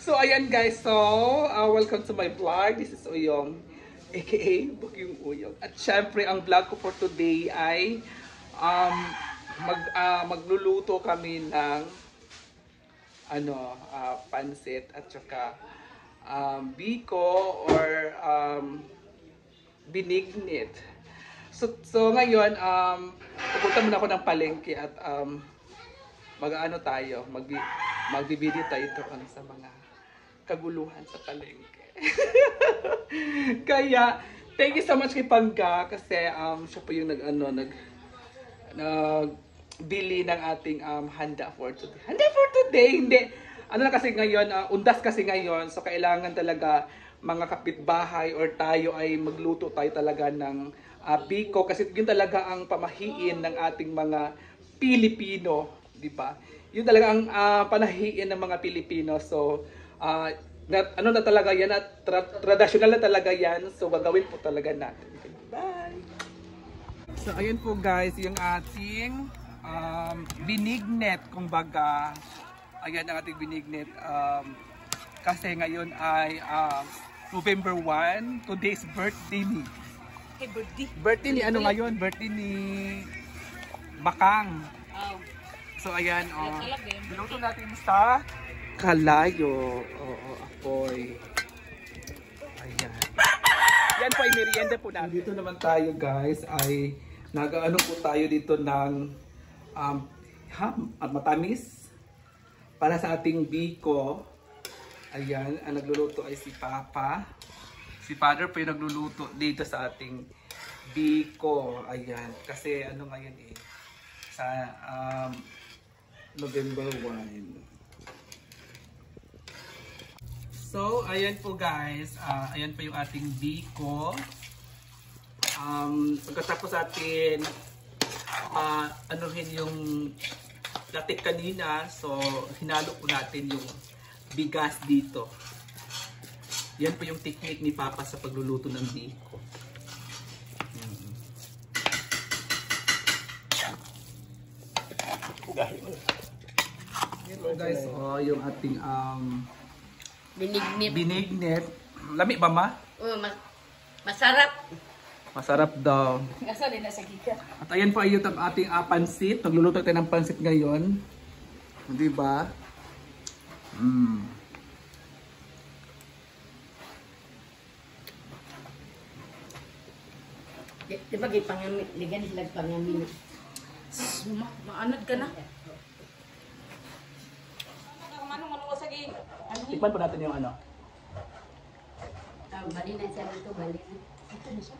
So ayan guys, so welcome to my vlog. This is Uyong, aka Bugyong Uyong. At syempre ang vlog ko for today ay magluluto kami ng pansit at saka biko or binignit. So ngayon pupunta muna ako ng palengke at magbibideo tayo doon sa mga kaguluhan sa palengke. Kaya thank you so much kay Pangga kasi siya po yung nagbili ng ating handa for today. Handa for today, hindi. Ano na kasi ngayon, undas kasi ngayon, so kailangan talaga mga kapitbahay or tayo ay magluto tayo talaga ng biko kasi yun talaga ang pamahiin ng ating mga Pilipino, di ba? Yun talaga ang panahiin ng mga Pilipino. So, na talaga yan, traditional na talaga yan. So, gagawin po talaga natin. Bye! So, ayun po guys, yung ating binignet, kumbaga. Ayan ang ating binignet. Kasi ngayon ay November 1, today's birthday ni. Hey, birthday. Birthday ni ano ngayon? Birthday ni Makang. Oh. So ayan, binuto natin sa kalayo. Apoy. Ayan. Yan po ay merienda po natin. Dito naman tayo guys ay nag-ano po tayo dito ng ham at matamis para sa ating biko. Ayan, ang nagluluto ay si Papa. Si Father po yung nagluluto dito sa ating biko. Ayan, kasi ano ngayon sa November 1. So, ayan po guys. Ayan po yung ating biko. Pagkatapos atin anuhin yung latik kanina. So, hinalo po natin yung bigas dito. Yan po yung technique ni Papa sa pagluluto ng biko. Ito guys, yung ating binignet. Lami ba ma? Masarap. Masarap daw. Asa din na sa gika. At ayan po ay yung ating pansit. Nagluluto tayo ng pansit ngayon. Di ba? Di ba ligan sila pangamin. Maanad ka na. Tikman po natin yung ano. Bali na siya dito, bali na. Ito na siya.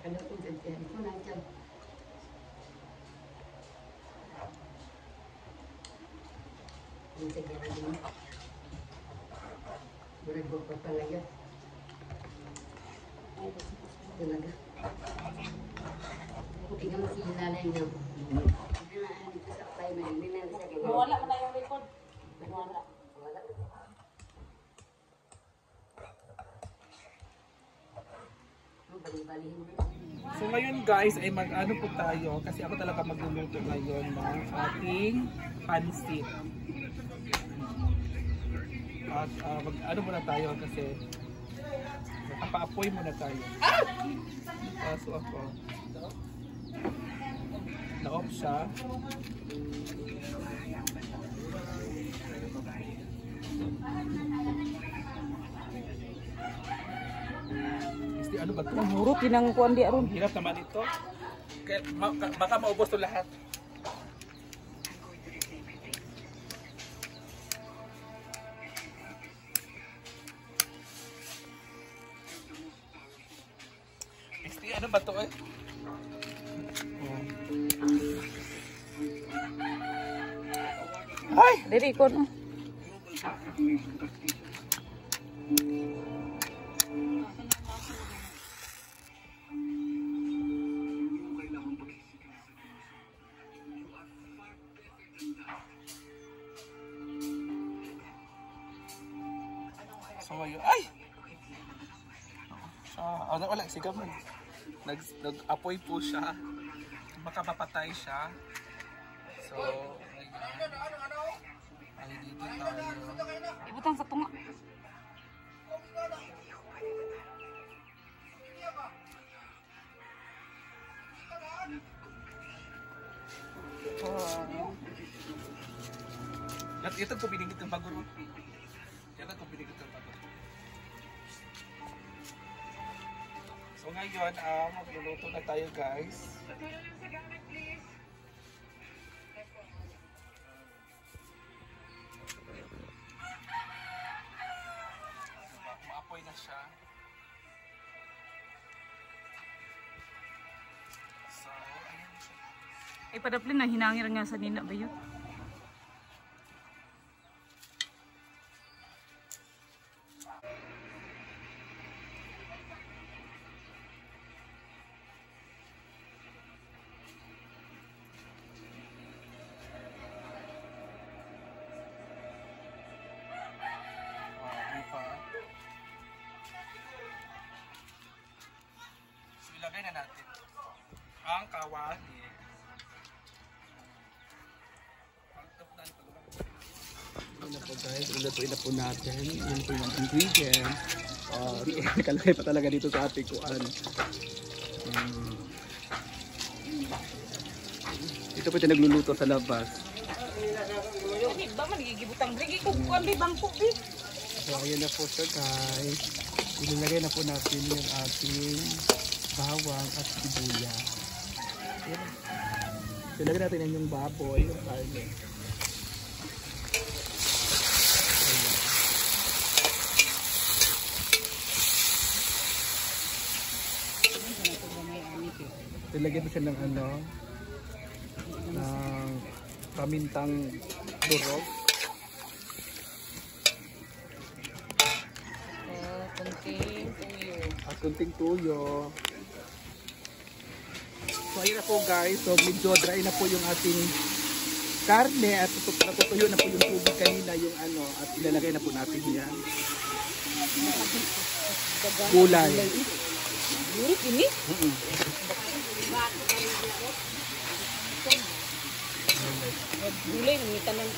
Kalo ko dyan siya. Ito na siya. Ang sige na din. Murag ko pa pala yun. Talaga. Tingnan mo si Hinalay niya. Dito sa play na. Hindi na siya ganyan. Wala mo na yung record. Wala. So ngayon guys ay mag-ano po tayo kasi ako talaga magluluto ngayon ng ating pansit. At mag-ano muna tayo kasi nakapaapoy muna tayo. So ako na-off siya. Ano ba ito? Murot yun ang kuwan di aron. Hirap naman ito. Kaya, baka maubos ito lahat. Ano ba ito eh? Ay! Diri ko no. So ngayon, ay! Wala, sigaw man. Nag-apoy po siya. Baka mapatay siya. So, ay dito tayo. ito ko binigit ng baguro. Yan ko binigit ng baguro. So ngayon, magluluto na tayo guys. Maapoy na siya. So, ayan na siya. Ay, padaplin na hinangir nga sa nina ba yun? So, ilagay na natin ang kawali. Ito na po guys, ilatuin na po natin. Yan po yung ingredients. Kalagay pa talaga dito sa ating kuan. Ito po ito nagluluto sa labas. Hindi ba manigigibutang brigi ko kuan bi bangko bi. So ayan na po siya guys. Ilalagay na po natin yung ating bawang at sibuyas. Ayan. Ilagay natin yung baboy, yung karne. Ilagay po siya ng ng pamintang durog. Kunting tuyo. At kunting tuyo. So ayun na po guys, so medyo dry na po yung ating karne at natutuyo na po yung tubig kanina yung at ilalagay na po natin yan. Gulay. Gulay ini? Gulay ng tanan.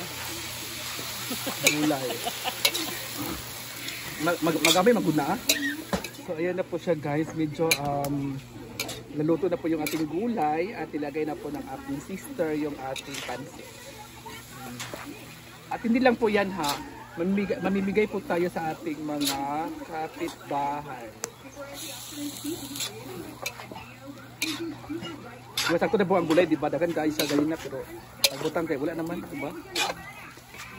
Gulay. Magamay maguna. So ayan na po siya guys, medyo naluto na po yung ating gulay at ilagay na po ng ating sister yung ating pansit. At hindi lang po yan ha, mamimigay po tayo sa ating mga kapitbahay. Sakto na po ang gulay, di ba? Dagan ka isa galing na pero nagbutang kayo, wala naman, di ba?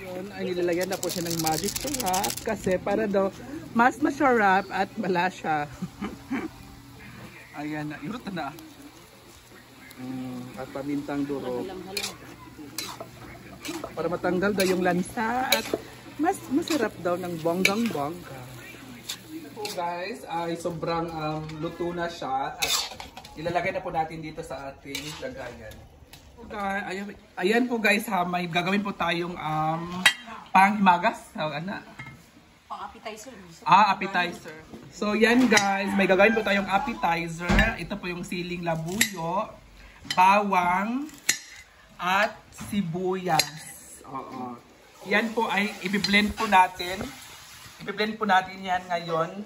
Yun, ay nilalagyan na po siya ng magic sarap kasi para daw mas masarap at malasya. Ayan na, irot na. At pamintang durog. Para matanggal daw yung lansa at mas masarap daw ng bonggang-bongga. So guys, ay sobrang luto na siya at ilalagay na po natin dito sa ating lagayan. Okay, ayan po guys ha, may gagawin po tayong panghimagas. Pang-appetizer. Appetizer. So yan guys, may gagawin po tayong appetizer. Ito po yung siling labuyo, bawang, at sibuyas. Oo. Yan po ay i-blend po natin. I-blend po natin yan ngayon.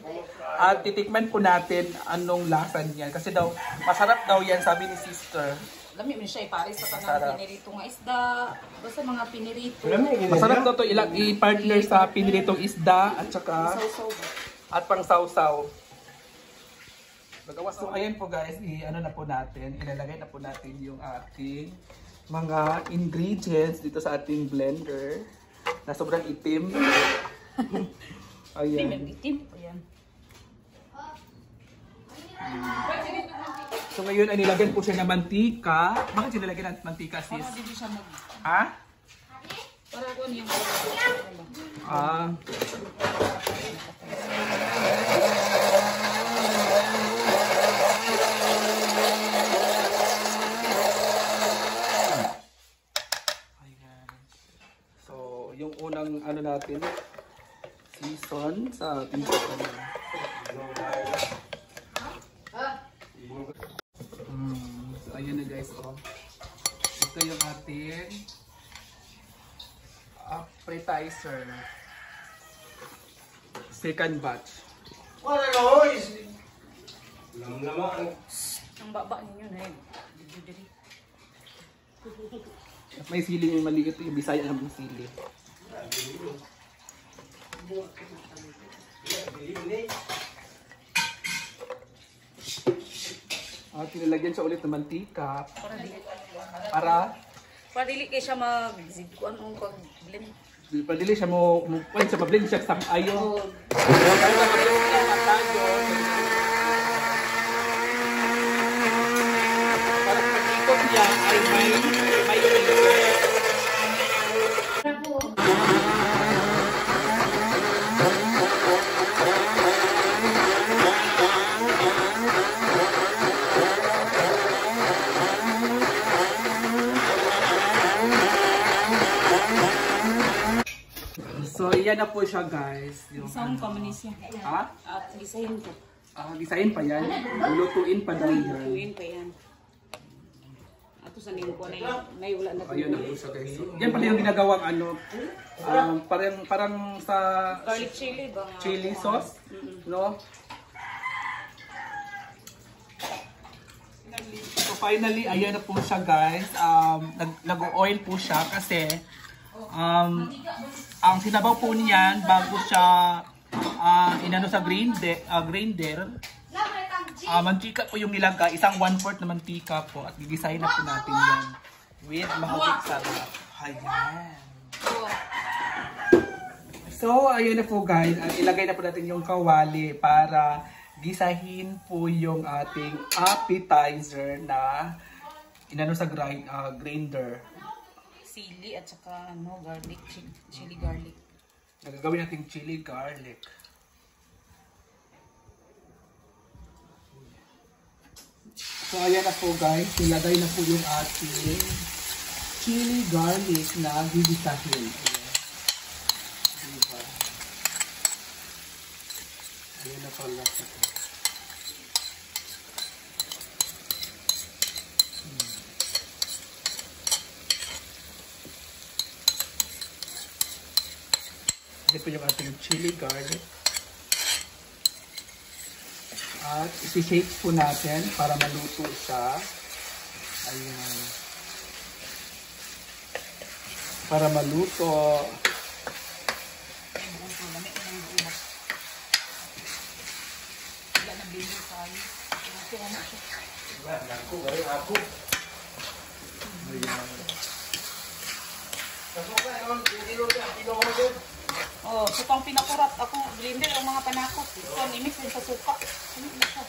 At titikman po natin anong lasa niyan. Kasi daw, masarap daw yan, sabi ni sister. Dami mo siya pare sa tanang pinirito nga isda. Basta mga pinirito. Masarap daw to i-partner sa piniritong isda at saka at pang sausaw. So ayan po guys, na po natin, ilalagay na po natin yung ating mga ingredients dito sa ating blender na sobrang itim. Ayan. Itim. Ayan. So ngayon ay nilagyan po siya ng mantika. Bakit siya nilagyan ng mantika sis? Para dito siya mag... Ha? Para ko niyang... Ayan. So yung unang natin, season sa ating so ayan na guys, ito yung ating appetizer, second batch. Ang baba ninyo na yun. At may sili yung maliit, yung Bisaya ng sili. At nilalagyan siya ulit ng mantika Para para dili kay siya mag-zigkuan ang pag-blend. padili siya mo pwede siya pa-blend siya sa ayo. Oh, Para ma-blend siya matado. Para pag-ikot niya ay may So, yan na po siya guys. Yung, isang komunisya. ha? At gisahin ko. Gisain pa yan. Lulutuin pa daw yan. Tuwin pa yan. Ato sa nimo ko na may wala na. Ayun na po siya guys. So, yan pala yung ginagawang ano, parang sa Garlic chili ba? chili sauce, no? So finally, ayan na po siya guys. Nag-oil po siya kasi ang sinabaw po niyan bago siya inano sa grinder, mantika po yung nilagay, isang 1/4 na mantika po at gigisahin na po natin yan with mahawik sarap. Ayan. So, ayun na po guys, ilagay na po natin yung kawali para gisahin po yung ating appetizer na inano sa grinder. Sili at saka garlic, chili garlic. Nagagawin natin chili garlic. So ayan na po guys, nilagay na po yung ating chili garlic na gigisahin. Diba? Ayan na pala siya. Ito po yung ating chili garlic. At isi-shake po natin para maluto siya. Ayan. Para maluto. Oh, sukang pinakurat ako blender ang mga panakot. Ito i-mix din sa suka. Ano na siya?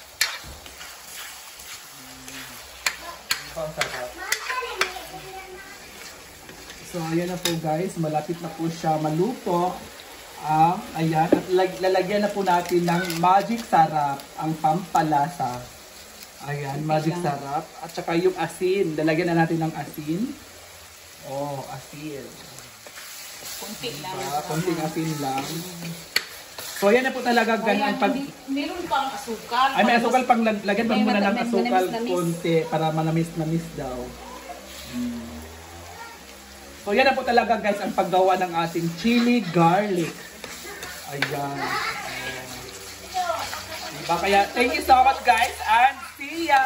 So ayan na po guys, malapit na po siya maluto. Ayan, at lalagyan na po natin ng magic sarap, ang pampalasa. Ayan, magic sarap. At saka yung asin, lalagyan na natin ng asin. Oh, asin. Kunti lang. Konting asin lang. So ayan na po talaga ganyan pag... Meron pang asukal. Ay, may asukal pang lagyan pa May muna ng manamis, asukal manamis. konti para manamis-namis daw. So yan na po talaga guys ang paggawa ng ating chili garlic. Ayan. Diba? Kaya thank you so much guys and see ya!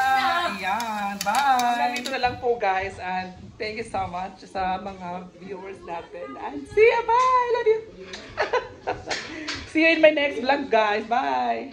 Ayan. Bye! Dito na lang po guys and thank you so much sa mga viewers natin. And see ya! Bye! Love you! See you in my next vlog guys. Bye!